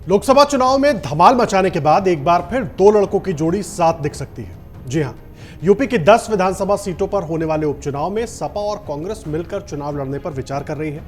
लोकसभा चुनाव में धमाल मचाने के बाद एक बार फिर दो लड़कों की जोड़ी साथ दिख सकती है। जी हां, यूपी की 10 विधानसभा सीटों पर होने वाले उपचुनाव में सपा और कांग्रेस मिलकर चुनाव लड़ने पर विचार कर रही है।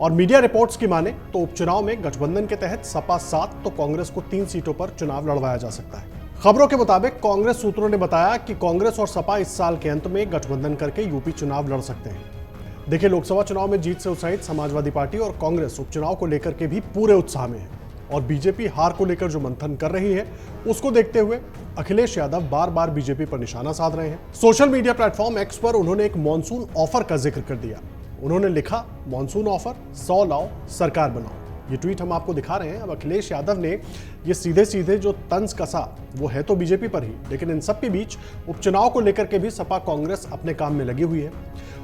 और मीडिया रिपोर्ट्स की माने तो उपचुनाव में गठबंधन के तहत सपा 7 तो कांग्रेस को 3 सीटों पर चुनाव लड़वाया जा सकता है। खबरों के मुताबिक कांग्रेस सूत्रों ने बताया कि कांग्रेस और सपा इस साल के अंत में गठबंधन करके यूपी चुनाव लड़ सकते हैं। देखिए, लोकसभा चुनाव में जीत से उत्साहित समाजवादी पार्टी और कांग्रेस उपचुनाव को लेकर के भी पूरे उत्साह में है और बीजेपी हार को लेकर जो मंथन कर रही है उसको देखते हुए अखिलेश यादव बार बार बीजेपी पर निशाना साध रहे हैं। सोशल मीडिया प्लेटफॉर्म एक्स पर उन्होंने एक मॉनसून ऑफर का जिक्र कर दिया। उन्होंने लिखा, मॉनसून ऑफर 100 लाओ सरकार बनाओ। ये ट्वीट हम आपको दिखा रहे हैं। अब अखिलेश यादव ने ये सीधे सीधे जो तंज कसा वो है तो बीजेपी पर ही, लेकिन इन सब के बीच उपचुनाव को लेकर के भी सपा कांग्रेस अपने काम में लगी हुई है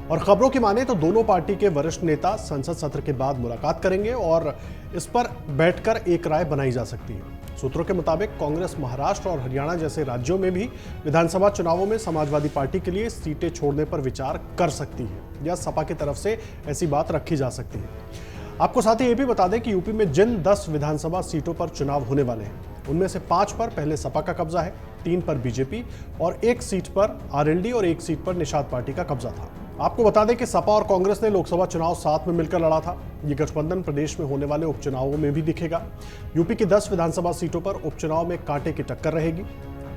और खबरों की माने तो दोनों पार्टी के वरिष्ठ नेता संसद सत्र के बाद मुलाकात करेंगे और इस पर बैठकर एक राय बनाई जा सकती है। सूत्रों के मुताबिक कांग्रेस महाराष्ट्र और हरियाणा जैसे राज्यों में भी विधानसभा चुनावों में समाजवादी पार्टी के लिए सीटें छोड़ने पर विचार कर सकती है या सपा की तरफ से ऐसी बात रखी जा सकती है। आपको साथ ही ये भी बता दें कि यूपी में जिन 10 विधानसभा सीटों पर चुनाव होने वाले हैं उनमें से 5 पर पहले सपा का कब्जा है, 3 पर बीजेपी और 1 सीट पर आरएलडी और 1 सीट पर निषाद पार्टी का कब्जा था। आपको बता दें कि सपा और कांग्रेस ने लोकसभा चुनाव साथ में मिलकर लड़ा था। ये गठबंधन प्रदेश में होने वाले उपचुनावों में भी दिखेगा। यूपी की 10 विधानसभा सीटों पर उपचुनाव में कांटे की टक्कर रहेगी।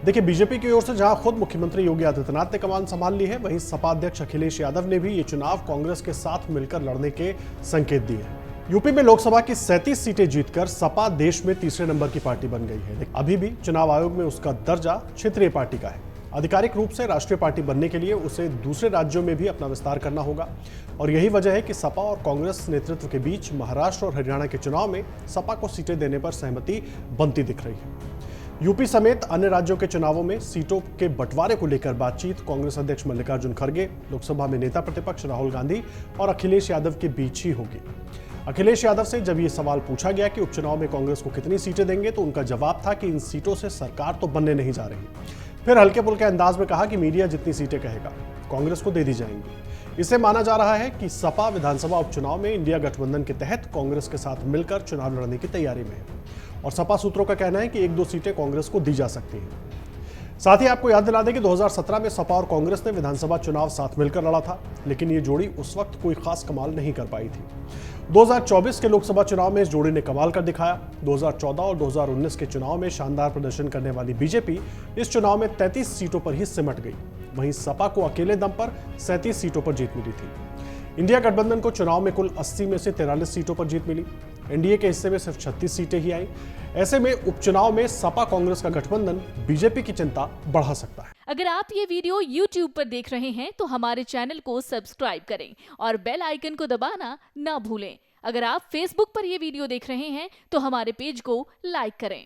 देखिए, बीजेपी की ओर से जहां खुद मुख्यमंत्री योगी आदित्यनाथ ने कमान संभाल ली है, वहीं सपा अध्यक्ष अखिलेश यादव ने भी ये चुनाव कांग्रेस के साथ मिलकर लड़ने के संकेत दिए हैं। यूपी में लोकसभा की 37 सीटें जीतकर सपा देश में तीसरे नंबर की पार्टी बन गई है। अभी भी चुनाव आयोग में उसका दर्जा क्षेत्रीय पार्टी का है। आधिकारिक रूप से राष्ट्रीय पार्टी बनने के लिए उसे दूसरे राज्यों में भी अपना विस्तार करना होगा और यही वजह है कि सपा और कांग्रेस नेतृत्व के बीच महाराष्ट्र और हरियाणा के चुनाव में सपा को सीटें देने पर सहमति बनती दिख रही है। यूपी समेत अन्य राज्यों के चुनावों में सीटों के बंटवारे को लेकर बातचीत कांग्रेस अध्यक्ष मल्लिकार्जुन खड़गे, लोकसभा में नेता प्रतिपक्ष राहुल गांधी और अखिलेश यादव के बीच ही होगी। अखिलेश यादव से जब ये सवाल पूछा गया कि उपचुनाव में कांग्रेस को कितनी सीटें देंगे तो उनका जवाब था कि इन सीटों से सरकार तो बनने नहीं जा रही। फिर हल्के फुल्के अंदाज में कहा कि मीडिया जितनी सीटें कहेगा कांग्रेस को दे दी जाएंगी। इससे माना जा रहा है कि सपा विधानसभा उपचुनाव में इंडिया गठबंधन के तहत कांग्रेस के साथ मिलकर चुनाव लड़ने की तैयारी में है और सपा सूत्रों का कहना है कि 1-2 सीटें कांग्रेस को दी जा सकती हैं। साथ ही आपको याद दिला दें कि 2017 में सपा और कांग्रेस ने विधानसभा चुनाव साथ मिलकर लड़ा था, लेकिन ये जोड़ी उस वक्त कोई खास कमाल नहीं कर पाई थी। 2024 के लोकसभा चुनाव में इस जोड़ी ने कमाल कर दिखाया। 2014 और 2019 के चुनाव में शानदार प्रदर्शन करने वाली बीजेपी इस चुनाव में 33 सीटों पर ही सिमट गई। वहीं सपा को अकेले दम पर 37 सीटों पर जीत मिली थी। इंडिया गठबंधन को चुनाव में कुल 80 में से 43 सीटों पर जीत मिली। एनडीए के हिस्से में सिर्फ 36 सीटें ही आई। ऐसे में उपचुनाव में सपा कांग्रेस का गठबंधन बीजेपी की चिंता बढ़ा सकता है। अगर आप ये वीडियो YouTube पर देख रहे हैं तो हमारे चैनल को सब्सक्राइब करें और बेल आइकन को दबाना ना भूलें। अगर आप Facebook पर ये वीडियो देख रहे हैं तो हमारे पेज को लाइक करें।